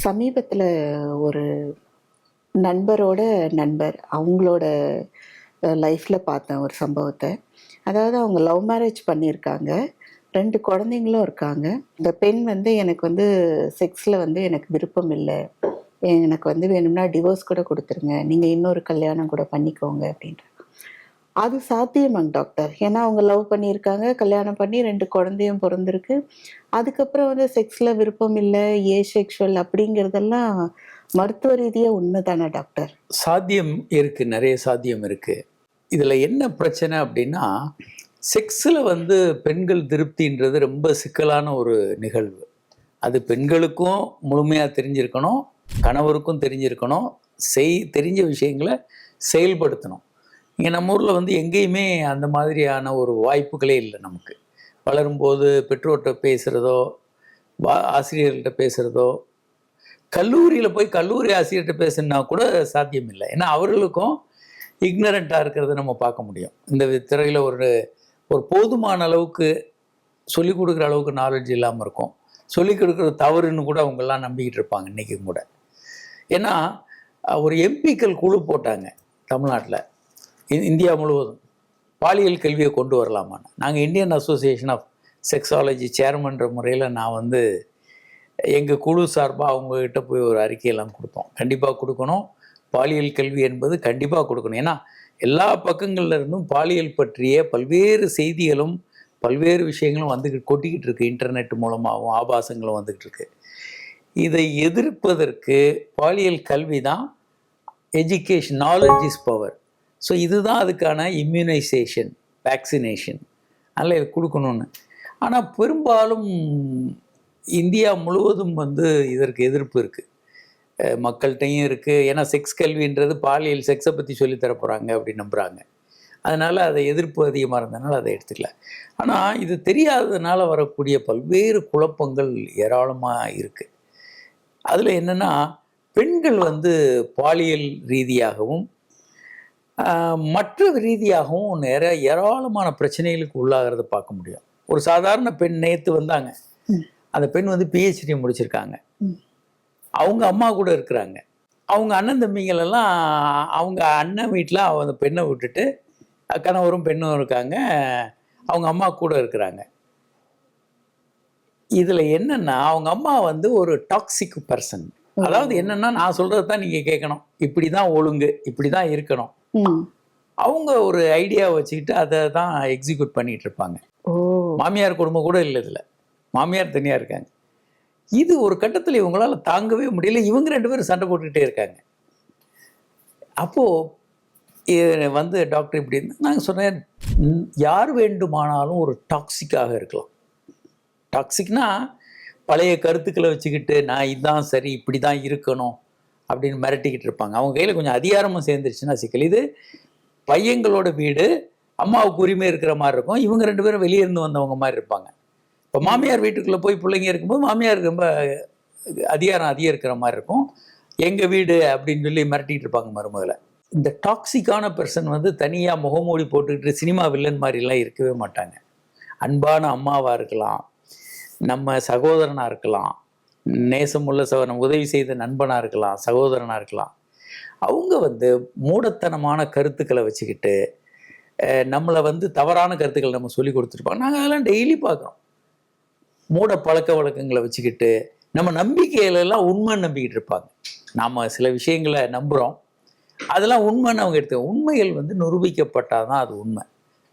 சமீபத்துல ஒரு நண்பரோட நண்பர், அவங்களோட லைஃப்ல பார்த்தேன் ஒரு சம்பவத்த. அதாவது அவங்க லவ் மேரேஜ் பண்ணியிருக்காங்க. 2 குழந்தைங்களும் இருக்காங்க. இந்த பெண் வந்து எனக்கு வந்து செக்ஸ்ல வந்து எனக்கு விருப்பம் இல்ல. எனக்கு வந்து வேணும்னா டிவோர்ஸ் கூட குடுத்துருங்க. நீங்க இன்னொரு கல்யாணம் கூட பண்ணிக்கோங்க அப்படின்றாங்க. அது சாத்தியமாங்க டாக்டர். ஏன்னா அவங்க லவ் பண்ணியிருக்காங்க. கல்யாணம் பண்ணி 2 குழந்தையும் பொறந்திருக்கு. அதுக்கப்புறம் வந்து செக்ஸ்ல விருப்பம் இல்ல, ஏசெக்சுவல் அப்படிங்கிறதெல்லாம் மருத்துவ ரீதியா உண்மைதானா டாக்டர்? சாத்தியம் இருக்கு, நிறைய சாத்தியம் இருக்கு. இதுல என்ன பிரச்சனை அப்படின்னா, செக்ஸில் வந்து பெண்கள் திருப்தின்றது ரொம்ப சிக்கலான ஒரு நிகழ்வு. அது பெண்களுக்கும் முழுமையாக தெரிஞ்சிருக்கணும், கணவருக்கும் தெரிஞ்சிருக்கணும், தெரிஞ்ச விஷயங்களை செயல்படுத்தணும். இங்கே நம்ம ஊரில் வந்து எங்கேயுமே அந்த மாதிரியான ஒரு வாய்ப்புகளே இல்லை நமக்கு. வளரும்போது பெற்றோர்கிட்ட பேசுகிறதோ, ஆசிரியர்கள்ட்ட பேசுகிறதோ, கல்லூரியில் போய் கல்லூரி ஆசிரியர்கிட்ட பேசுனா கூட சாத்தியம் இல்லை. ஏன்னா அவர்களுக்கும் இக்னரண்ட்டாக இருக்கிறத நம்ம பார்க்க முடியும். இந்த துறையில் ஒரு ஒரு போதுமான அளவுக்கு சொல்லிக் கொடுக்குற அளவுக்கு நாலேஜ் இல்லாமல் இருக்கும். சொல்லிக் கொடுக்குறது தவறுன்னு கூட அவங்கெல்லாம் நம்பிக்கிட்டு இருப்பாங்க இன்றைக்கும் கூட. ஏன்னா ஒரு எம்பிக்கள் குழு போட்டாங்க தமிழ்நாட்டில், இந்தியா முழுவதும் பாலியல் கல்வியை கொண்டு வரலாமான்னு. நாங்கள் இந்தியன் அசோசியேஷன் ஆஃப் செக்ஸாலஜி சேர்மன்ற முறையில் நான் வந்து எங்கள் குழு சார்பாக அவங்கக்கிட்ட போய் ஒரு அறிக்கையெல்லாம் கொடுத்தோம். கண்டிப்பாக கொடுக்கணும், பாலியல் கல்வி என்பது கண்டிப்பாக கொடுக்கணும். ஏன்னா எல்லா பக்கங்கள்ல இருந்தும் பாலியல் பற்றிய பல்வேறு செய்திகளும் பல்வேறு விஷயங்களும் கொட்டிக்கிட்டு இருக்கு. இன்டர்நெட் மூலமாகவும் ஆபாசங்களும் வந்துக்கிட்டு இருக்கு. இதை எதிர்ப்பதற்கு பாலியல் கல்வி தான் education, knowledge is power. So இதுதான் அதுக்கான இம்யூனைசேஷன், வேக்சினேஷன். அதனால் இது கொடுக்கணும்னு. ஆனால் பெரும்பாலும் இந்தியா முழுவதும் வந்து இதற்கு எதிர்ப்பு இருக்குது, மக்கள்கிட்டையும் இருக்குது. ஏன்னா செக்ஸ் கல்வின்றது பாலியல் செக்ஸை பற்றி சொல்லித்தர போகிறாங்க அப்படின்னு நம்புகிறாங்க. அதனால் அதை எதிர்ப்பு அதிகமாக இருந்ததுனால அதை எடுத்துக்கல. ஆனால் இது தெரியாததுனால வரக்கூடிய பல்வேறு குழப்பங்கள் ஏராளமாக இருக்குது. அதில் என்னென்னா, பெண்கள் வந்து பாலியல் ரீதியாகவும் மற்ற ரீதியாகவும் ஏராளமான பிரச்சனைகளுக்கு உள்ளாகிறத பார்க்க முடியும். ஒரு சாதாரண பெண் நேற்று வந்தாங்க. அந்த பெண் வந்து பிஹெச்டி முடிச்சிருக்காங்க. அவங்க அம்மா கூட இருக்கிறாங்க. அவங்க அண்ணன் தம்பிங்களெல்லாம் அவங்க அண்ணன் வீட்டில் அந்த பெண்ணை விட்டுட்டு கணவரும் பெண்ணும் இருக்காங்க, அவங்க அம்மா கூட இருக்கிறாங்க. இதில் என்னென்னா, அவங்க அம்மா வந்து ஒரு டாக்ஸிக் பர்சன். அதாவது என்னென்னா, நான் சொல்கிறது தான் நீங்கள் கேட்கணும், இப்படி தான் ஒழுங்கு, இப்படி தான் இருக்கணும். அவங்க ஒரு ஐடியா வச்சுக்கிட்டு அதை தான் எக்ஸிக்யூட் பண்ணிட்டு இருப்பாங்க. மாமியார் குடும்பம் கூட இல்லை, இதில் மாமியார் தனியாக இருக்காங்க. இது ஒரு கட்டத்தில் இவங்களால தாங்கவே முடியல. இவங்க 2 பேரும் சண்டை போட்டுக்கிட்டே இருக்காங்க. அப்போது வந்து டாக்டர் இப்படி நாங்கள் சொன்னேன், யார் வேண்டுமானாலும் ஒரு டாக்ஸிக்காக இருக்கலாம். டாக்ஸிக்னா பழைய கருத்துக்களை வச்சுக்கிட்டு நான் இதுதான் சரி, இப்படி தான் இருக்கணும் அப்படின்னு மிரட்டிக்கிட்டு இருப்பாங்க. அவங்க கையில் கொஞ்சம் அதிகாரமும் சேர்ந்துருச்சுன்னா சிக்கல். இது பையங்களோட வீடு, அம்மாவுக்கு உரிமை இருக்கிற மாதிரி இருக்கும். இவங்க 2 பேரும் வெளியே இருந்து வந்தவங்க மாதிரி இருப்பாங்க. இப்போ மாமியார் வீட்டுக்குள்ளே போய் பிள்ளைங்க இருக்கும்போது மாமியாருக்கு ரொம்ப அதிகாரம் அதிகம் இருக்கிற மாதிரி இருக்கும். எங்கள் வீடு அப்படின்னு சொல்லி மிரட்டிகிட்டு இருப்பாங்க மருமகளை. இந்த டாக்ஸிக்கான பர்சன் வந்து தனியாக முகமூடி போட்டுக்கிட்டு சினிமா வில்லன் மாதிரிலாம் இருக்கவே மாட்டாங்க. அன்பான அம்மாவாக இருக்கலாம், நம்ம சகோதரனாக இருக்கலாம், நேசமுள்ள நம்ம உதவி செய்த நண்பனாக இருக்கலாம், சகோதரனாக இருக்கலாம். அவங்க வந்து மூடத்தனமான கருத்துக்களை வச்சுக்கிட்டு நம்மளை வந்து தவறான கருத்துக்களை நம்ம சொல்லி கொடுத்துருப்பாங்க. நாங்கள் அதெல்லாம் டெய்லி பார்க்குறோம். மூட பழக்க வழக்கங்களை வச்சுக்கிட்டு நம்ம நம்பிக்கையிலெல்லாம் உண்மைன்னு நம்பிக்கிட்டு இருப்பாங்க. நாம் சில விஷயங்களை நம்புகிறோம், அதெல்லாம் உண்மைன்னு அவங்க எடுத்துக்கோங்க. உண்மைகள் வந்து நிரூபிக்கப்பட்டால் தான் அது உண்மை,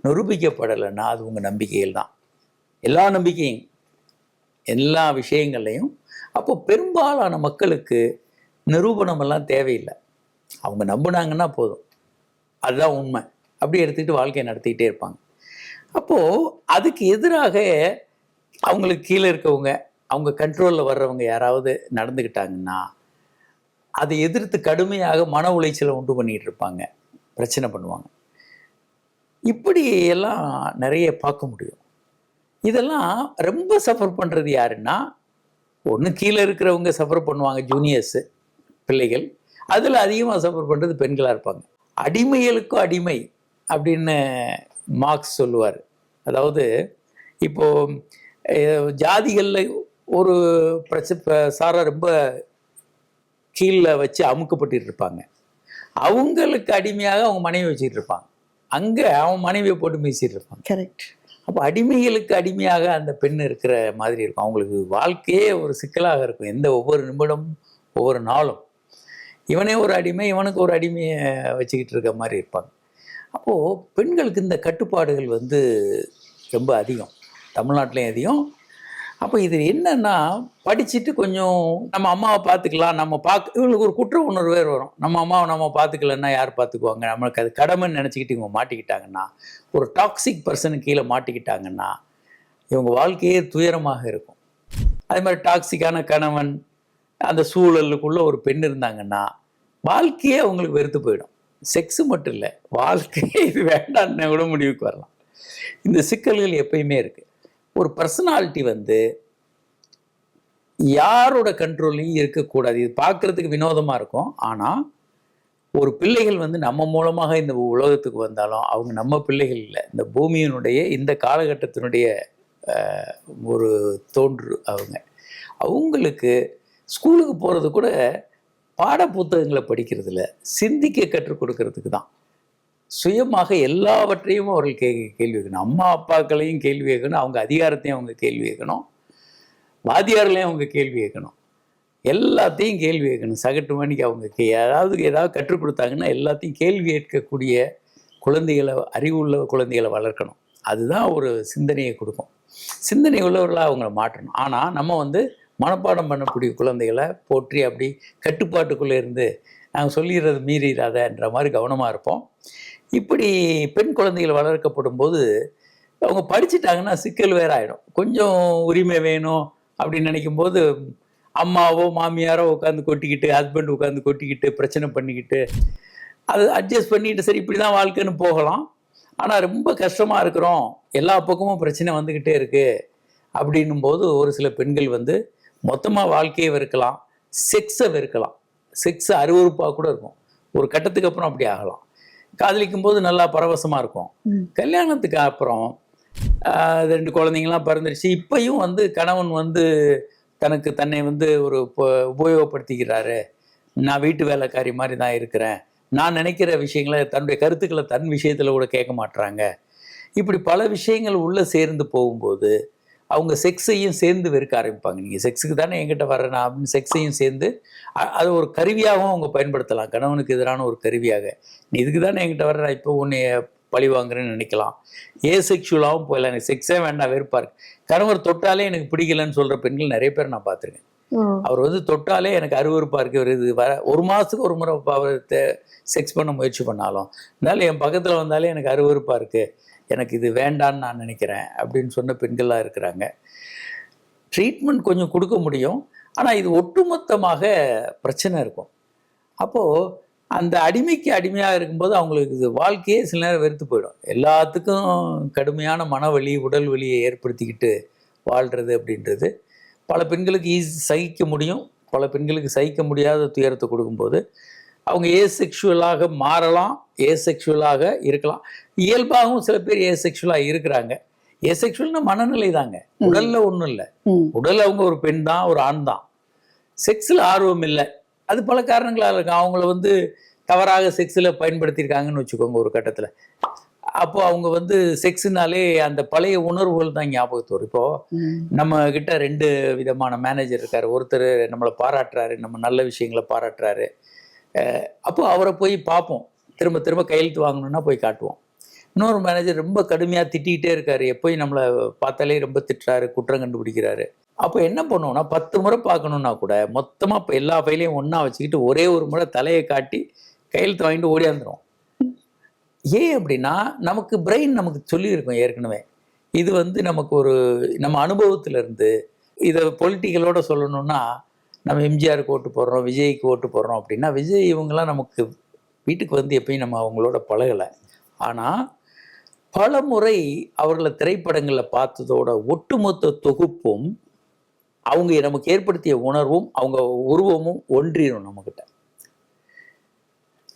நிரூபிக்கப்படலைன்னா அது உங்கள் நம்பிக்கைகள் தான். எல்லா நம்பிக்கையும் எல்லா விஷயங்கள்லையும். அப்போ பெரும்பாலான மக்களுக்கு நிரூபணமெல்லாம் தேவையில்லை, அவங்க நம்பினாங்கன்னா போதும், அதுதான் உண்மை, அப்படி எடுத்துக்கிட்டு வாழ்க்கையை நடத்திக்கிட்டே இருப்பாங்க. அப்போது அதுக்கு எதிராக அவங்களுக்கு கீழே இருக்கவங்க, அவங்க கண்ட்ரோலில் வர்றவங்க யாராவது நடந்துக்கிட்டாங்கன்னா அதை எதிர்த்து கடுமையாக மன உளைச்சலை உண்டு பண்ணிகிட்டு இருப்பாங்க, பிரச்சனை பண்ணுவாங்க. இப்படி எல்லாம் நிறைய பார்க்க முடியும். இதெல்லாம் ரொம்ப சஃபர் பண்ணுறது யாருன்னா, ஒன்று கீழே இருக்கிறவங்க சஃபர் பண்ணுவாங்க, ஜூனியர்ஸு பிள்ளைகள். அதில் அதிகமாக சஃபர் பண்ணுறது பெண்களாக இருப்பாங்க. அடிமைகளுக்கும் அடிமை அப்படின்னு மார்க்ஸ் சொல்லுவார். அதாவது இப்போது ஜாதிகளில் ஒரு சாரா ரொம்ப கீழே வச்சு அமுக்கப்பட்டு இருப்பாங்க. அவங்களுக்கு அடிமையாக அவங்க மனைவி வச்சுட்டு இருப்பாங்க. அங்கே அவன் மனைவியை போட்டு மீசிட்டு இருப்பாங்க. கரெக்ட். அப்போ அடிமைகளுக்கு அடிமையாக அந்த பெண் இருக்கிற மாதிரி இருக்கும். அவங்களுக்கு வாழ்க்கையே ஒரு சிக்கலாக இருக்கும். ஒவ்வொரு நிமிடமும் ஒவ்வொரு நாளும் இவனே ஒரு அடிமை, இவனுக்கு ஒரு அடிமையை வச்சுக்கிட்டு இருக்க மாதிரி இருப்பாங்க. அப்போது பெண்களுக்கு இந்த கட்டுப்பாடுகள் வந்து ரொம்ப அதிகம், தமிழ்நாட்டிலையும் அதிகம். அப்போ இது என்னன்னா, படிச்சுட்டு கொஞ்சம் நம்ம அம்மாவை பார்த்துக்கலாம், இவங்களுக்கு ஒரு குற்ற உணர்வு வேறு வரும். நம்ம அம்மாவை நம்ம பார்த்துக்கலன்னா யார் பார்த்துக்குவாங்க, நம்மளுக்கு அது கடமைன்னு நினச்சிக்கிட்டு இவங்க மாட்டிக்கிட்டாங்கன்னா, ஒரு டாக்ஸிக் பர்சனுக்கு கீழே மாட்டிக்கிட்டாங்கன்னா இவங்க வாழ்க்கையே துயரமாக இருக்கும். அதே மாதிரி டாக்ஸிக்கான கணவன், அந்த சூழலுக்குள்ள ஒரு பெண் இருந்தாங்கன்னா வாழ்க்கையே அவங்களுக்கு வெறுத்து போயிடும். செக்ஸு மட்டும் இல்லை, வாழ்க்கையே இது வேண்டான்னு கூட முடிவுக்கு வரலாம். இந்த சிக்கல்கள் எப்பயுமே இருக்குது. ஒரு பர்சனாலிட்டி வந்து யாரோட கண்ட்ரோல்லையும் இருக்கக்கூடாது. இது பார்க்குறதுக்கு வினோதமாக இருக்கும். ஆனால் ஒரு பிள்ளைகள் வந்து நம்ம மூலமாக இந்த உலகத்துக்கு வந்தாலும் அவங்க நம்ம பிள்ளைகள் இல்லை, இந்த பூமியினுடைய இந்த காலகட்டத்தினுடைய ஒரு தோன்று. அவங்களுக்கு ஸ்கூலுக்கு போகிறது கூட பாட புத்தகங்களை படிக்கிறதுல சிந்திக்க கற்றுக் கொடுக்கறதுக்கு தான். சுயமாக எல்லாவற்றையும் அவர்கள் கேள்வி கேட்கணும். அம்மா அப்பாக்களையும் கேள்வி கேட்கணும், அவங்க அதிகாரத்தையும் அவங்க கேள்வி கேட்கணும், வாத்தியார்களையும் அவங்க கேள்வி கேட்கணும், எல்லாத்தையும் கேள்வி கேட்கணும். சகட்டு மணிக்கு அவங்க ஏதாவது கற்றுக் கொடுத்தாங்கன்னா எல்லாத்தையும் கேள்வி கேட்கக்கூடிய குழந்தைகளை, அறிவுள்ள குழந்தைகளை வளர்க்கணும். அதுதான் ஒரு சிந்தனையை கொடுக்கும். சிந்தனை உள்ளவர்களாக அவங்கள மாற்றணும். ஆனால் நம்ம வந்து மனப்பாடம் பண்ணக்கூடிய குழந்தைகளை போற்றி அப்படி கட்டுப்பாட்டுக்குள்ளே இருந்து நாங்கள் சொல்லிடுறது மீறிடாதன்ற மாதிரி கவனமாக இருப்போம். இப்படி பெண் குழந்தைகள் வளர்க்கப்படும் போது அவங்க படிச்சுட்டாங்கன்னா சிக்கல் வேற ஆகிடும். கொஞ்சம் உரிமை வேணும் அப்படின்னு நினைக்கும்போது அம்மாவோ மாமியாரோ உட்காந்து கொட்டிக்கிட்டு, ஹஸ்பண்ட் உட்காந்து கொட்டிக்கிட்டு, பிரச்சனை பண்ணிக்கிட்டு, அது அட்ஜஸ்ட் பண்ணிக்கிட்டு சரி இப்படி தான் வாழ்க்கைன்னு போகலாம். ஆனால் ரொம்ப கஷ்டமாக இருக்கிறோம், எல்லா பக்கமும் பிரச்சனை வந்துக்கிட்டே இருக்குது அப்படின்னும் போது ஒரு சில பெண்கள் வந்து மொத்தமாக வாழ்க்கையை வெறுக்கலாம், செக்ஸை வெறுக்கலாம். செக்ஸை அருவருப்பாக கூட இருக்கும். ஒரு கட்டத்துக்கு அப்புறம் அப்படி ஆகலாம். காதலிக்கும் போது நல்லா பரவசமாக இருக்கும். கல்யாணத்துக்கு அப்புறம் 2 குழந்தைங்களாம் பிறந்துருச்சு. இப்பையும் வந்து கணவன் வந்து தன்னை வந்து ஒரு உபயோகப்படுத்திக்கிறாரு. நான் வீட்டு வேலைக்காரி மாதிரி தான் இருக்கிறேன், நான் நினைக்கிற விஷயங்களை, தன்னுடைய கருத்துக்களை தன் விஷயத்தில் கூட கேட்க மாட்டுறாங்க. இப்படி பல விஷயங்கள் உள்ளே சேர்ந்து போகும்போது அவங்க செக்ஸையும் சேர்ந்து வெறுக்க ஆரம்பிப்பாங்க. நீங்கள் செக்ஸுக்கு தானே என்கிட்ட வர்றேன் அப்படின்னு செக்ஸையும் சேர்ந்து அது ஒரு கருவியாகவும் அவங்க பயன்படுத்தலாம். கணவனுக்கு எதிரான ஒரு கருவியாக, நீ இதுக்கு தானே என்கிட்ட வர்ற, இப்போ உன்னை பழி வாங்குறேன்னு நினைக்கலாம். செக்ஷுவலாகவும் போயிடலாம். எனக்கு செக்ஸே வேண்டாம், வெறுப்பாக இருக்கு. கணவர் தொட்டாலே எனக்கு பிடிக்கலன்னு சொல்கிற பெண்கள் நிறைய பேர் நான் பார்த்துருக்கேன். அவர் வந்து தொட்டாலே எனக்கு அருவருப்பாக இருக்குது, இது ஒரு மாதத்துக்கு ஒரு முறை அவர் செக்ஸ் பண்ண முயற்சி பண்ணாலும், அதனால என் பக்கத்தில் வந்தாலே எனக்கு அருவருப்பாக இருக்குது, எனக்கு இது வேண்டான்னு நான் நினைக்கிறேன் அப்படின்னு சொன்ன பெண்களாக இருக்கிறாங்க. ட்ரீட்மெண்ட் கொஞ்சம் கொடுக்க முடியும், ஆனால் இது ஒட்டுமொத்தமாக பிரச்சனை இருக்கும். அப்போது அந்த அடிமைக்கு அடிமையாக இருக்கும்போது அவங்களுக்கு இது வாழ்க்கையே சில நேரம் வெறுத்து போயிடும். எல்லாத்துக்கும் கடுமையான மனவலி, உடல் வலியை ஏற்படுத்திக்கிட்டு வாழ்கிறது அப்படின்றது பல பெண்களுக்கு சகிக்க முடியும், பல பெண்களுக்கு சகிக்க முடியாத துயரத்தை கொடுக்கும்போது அவங்க ஏசெக்ஷுவலாக மாறலாம், ஏசெக்ஷுவலாக இருக்கலாம். இயல்பாகவும் சில பேர் ஏசெக்ஷுவலாக இருக்கிறாங்க. ஏசெக்ஷுவல்னா மனநிலை தாங்க, உடல்ல ஒன்றும் இல்லை. உடல் அவங்க ஒரு பெண் தான், ஒரு ஆண் தான். செக்ஸில் ஆர்வம் இல்லை, அது பல காரணங்களாக இருக்கும். அவங்கள வந்து தவறாக செக்ஸில் பயன்படுத்தியிருக்காங்கன்னு வச்சுக்கோங்க ஒரு கட்டத்தில். அப்போது அவங்க வந்து செக்ஸுனாலே அந்த பழைய உணர்வுகள் தான் ஞாபகத்து வரும். இப்போது நம்ம கிட்ட 2 விதமான மேனேஜர் இருக்கார். ஒருத்தர் நம்மளை பாராட்டுறாரு, நம்ம நல்ல விஷயங்களை பாராட்டுறாரு. அப்போ அவரை போய் பார்ப்போம், திரும்ப திரும்ப கையெழுத்து வாங்கணுன்னா போய் காட்டுவோம். இன்னொரு மேனேஜர் ரொம்ப கடுமையாக திட்டிகிட்டே இருக்காரு, எப்போயும் நம்மளை பார்த்தாலே ரொம்ப திட்டுறாரு, குற்றம் கண்டுபிடிக்கிறாரு. அப்போ என்ன பண்ணுவோம்னா 10 முறை பார்க்கணுன்னா கூட மொத்தமாக எல்லா ஃபைலையும் ஒன்றா வச்சுக்கிட்டு ஒரே ஒரு முறை தலையை காட்டி கையெழுத்து வாங்கிட்டு ஓடியாந்துடும். ஏன் அப்படின்னா நமக்கு பிரெயின் நமக்கு சொல்லியிருக்கோம் ஏற்கனவே. இது வந்து நமக்கு நம்ம அனுபவத்திலேருந்து இதை பொலிட்டிக்கலோட சொல்லணும்னா, நம்ம எம்ஜிஆருக்கு ஓட்டு போடுறோம், விஜய்க்கு ஓட்டு போடுறோம் அப்படின்னா, விஜய் இவங்கெல்லாம் நமக்கு வீட்டுக்கு வந்து எப்பயும் நம்ம அவங்களோட பழகலை. ஆனால் பல முறை அவர்களை திரைப்படங்களில் பார்த்ததோட ஒட்டுமொத்த தொகுப்பும் அவங்க நமக்கு ஏற்படுத்திய உணர்வும் அவங்க உருவமும் ஒன்றிடும் நம்மக்கிட்ட.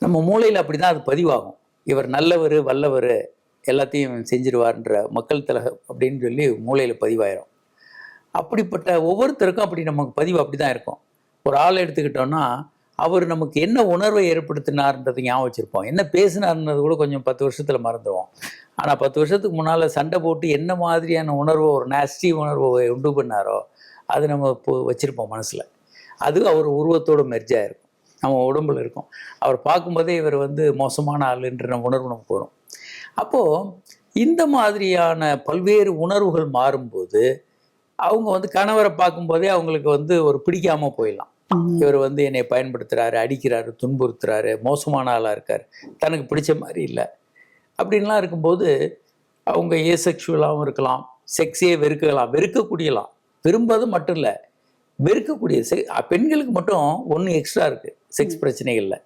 நம்ம மூளையில் அப்படி தான் அது பதிவாகும். இவர் நல்லவர், வல்லவர், எல்லாத்தையும் செஞ்சிருவார்ன்ற மக்கள் திலகம் அப்படின்னு சொல்லி மூளையில் பதிவாயிரும். அப்படிப்பட்ட ஒவ்வொருத்தருக்கும் அப்படி நமக்கு பதிவு அப்படி தான் இருக்கும். ஒரு ஆள் எடுத்துக்கிட்டோன்னா அவர் நமக்கு என்ன உணர்வை ஏற்படுத்தினார்ன்றது ஞாபகம் வச்சுருப்போம். என்ன பேசினார்ன்றது கூட கொஞ்சம் 10 வருஷத்தில் மறந்துடுவோம். ஆனால் 10 வருஷத்துக்கு முன்னால் சண்டை போட்டு என்ன மாதிரியான உணர்வை, ஒரு நாஸ்டி உணர்வை உண்டு பண்ணாரோ அது நம்ம இப்போ வச்சுருப்போம் மனசில். அது அவர் உருவத்தோடு மெர்ஜாக இருக்கும், நம்ம உடம்புல இருக்கும். அவர் பார்க்கும்போதே இவர் வந்து மோசமான ஆளுன்ற நம்ம உணர்வு நமக்கு வரும். அப்போது இந்த மாதிரியான பல்வேறு உணர்வுகள் மாறும்போது அவங்க வந்து கணவரை பார்க்கும்போதே அவங்களுக்கு வந்து ஒரு பிடிக்காமல் போயிடலாம். இவர் வந்து என்னை பயன்படுத்துகிறாரு, அடிக்கிறாரு, துன்புறுத்துறாரு, மோசமான ஆளாக இருக்கார், தனக்கு பிடிச்ச மாதிரி இல்லை அப்படின்லாம் இருக்கும்போது அவங்க ஏசெக்ஷுவலாகவும் இருக்கலாம், செக்ஸையே வெறுக்கக்கூடியலாம். விரும்பது மட்டும் இல்லை, வெறுக்கக்கூடிய பெண்களுக்கு மட்டும் ஒன்று எக்ஸ்ட்ரா இருக்குது செக்ஸ் பிரச்சனைகளில்.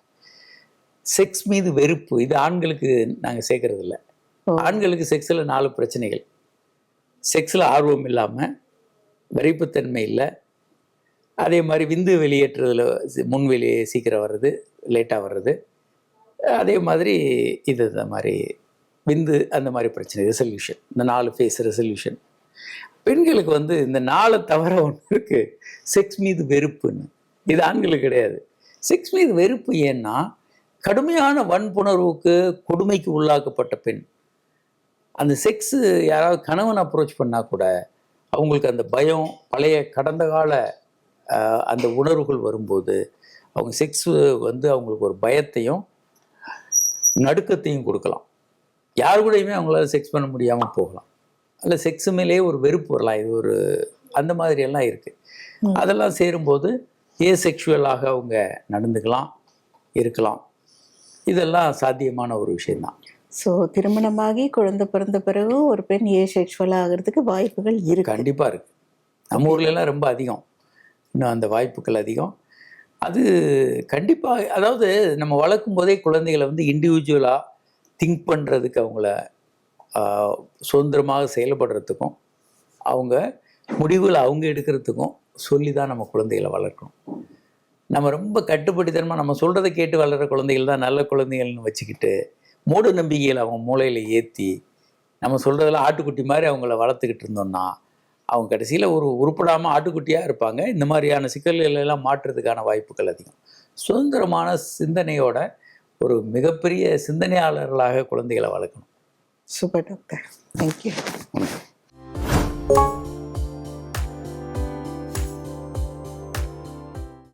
செக்ஸ் மீது வெறுப்பு, இது ஆண்களுக்கு நாங்கள் சேர்க்கறது இல்லை. ஆண்களுக்கு செக்ஸில் 4 பிரச்சனைகள். செக்ஸில் ஆர்வம் இல்லாமல், விரைப்புத்தன்மை இல்லை, அதே மாதிரி விந்து வெளியேற்றுறதுல முன்வெளியே சீக்கிரம் வர்றது, லேட்டாக வர்றது, அதே மாதிரி இந்த மாதிரி விந்து அந்த மாதிரி பிரச்சனை, ரெசல்யூஷன், இந்த 4 ஃபேஸ் ரெசல்யூஷன். பெண்களுக்கு வந்து இந்த 4 தவிர ஒன்று இருக்குது, செக்ஸ் மீது வெறுப்புன்னு. இது ஆண்களுக்கு கிடையாது. செக்ஸ் மீது வெறுப்பு ஏன்னா கடுமையான வன்புணர்வுக்கு, கொடுமைக்கு உள்ளாக்கப்பட்ட பெண் அந்த செக்ஸு யாராவது கணவன் அப்ரோச் பண்ணால் கூட அவங்களுக்கு அந்த பயம், பழைய கடந்த கால அந்த உணர்வுகள் வரும்போது அவங்க செக்ஸ் வந்து அவங்களுக்கு ஒரு பயத்தையும் நடுக்கத்தையும் கொடுக்கலாம். யாரு கூடயுமே அவங்களால செக்ஸ் பண்ண முடியாமல் போகலாம், அல்ல செக்ஸு மேலேயே ஒரு வெறுப்பு வரலாம். இது ஒரு அந்த மாதிரியெல்லாம் இருக்குது. அதெல்லாம் சேரும்போது ஏசெக்ஷுவலாக அவங்க நடந்துக்கலாம், இருக்கலாம். இதெல்லாம் சாத்தியமான ஒரு விஷயந்தான். ஸோ திருமணமாகி குழந்தை பிறந்த பிறகு ஒரு பெண் ஏசெக்ஷுவலாக ஆகிறதுக்கு வாய்ப்புகள் இருக்கு. கண்டிப்பாக இருக்குது. நம்ம ஊர்லெலாம் ரொம்ப அதிகம், இன்னும் அந்த வாய்ப்புகள் அதிகம். அது கண்டிப்பாக, அதாவது நம்ம வளர்க்கும் போதே குழந்தைகளை வந்து இண்டிவிஜுவலாக திங்க் பண்ணுறதுக்கு, அவங்கள சுதந்திரமாக செயல்படுறதுக்கும், அவங்க முடிவுகளை அவங்க எடுக்கிறதுக்கும் சொல்லி தான் நம்ம குழந்தைகளை வளர்க்கணும். நம்ம ரொம்ப கட்டுப்படித்தனமாக நம்ம சொல்கிறத கேட்டு வளர்கிற குழந்தைகள் தான் நல்ல குழந்தைகள்னு வச்சுக்கிட்டு மூட நம்பிக்கைகளை அவங்க மூளையில் ஏற்றி நம்ம சொல்கிறதெல்லாம் ஆட்டுக்குட்டி மாதிரி அவங்கள வளர்த்துக்கிட்டு இருந்தோம்னா அவங்க கடைசியில் ஒரு உருப்படாமல் ஆட்டுக்குட்டியாக இருப்பாங்க. இந்த மாதிரியான சிக்கல்கள் எல்லாம் மாற்றுறதுக்கான வாய்ப்புகள் அதிகம். சுதந்திரமான சிந்தனையோட ஒரு மிகப்பெரிய சிந்தனையாளர்களாக குழந்தைகளை வளர்க்கணும். Super doctor, thank you.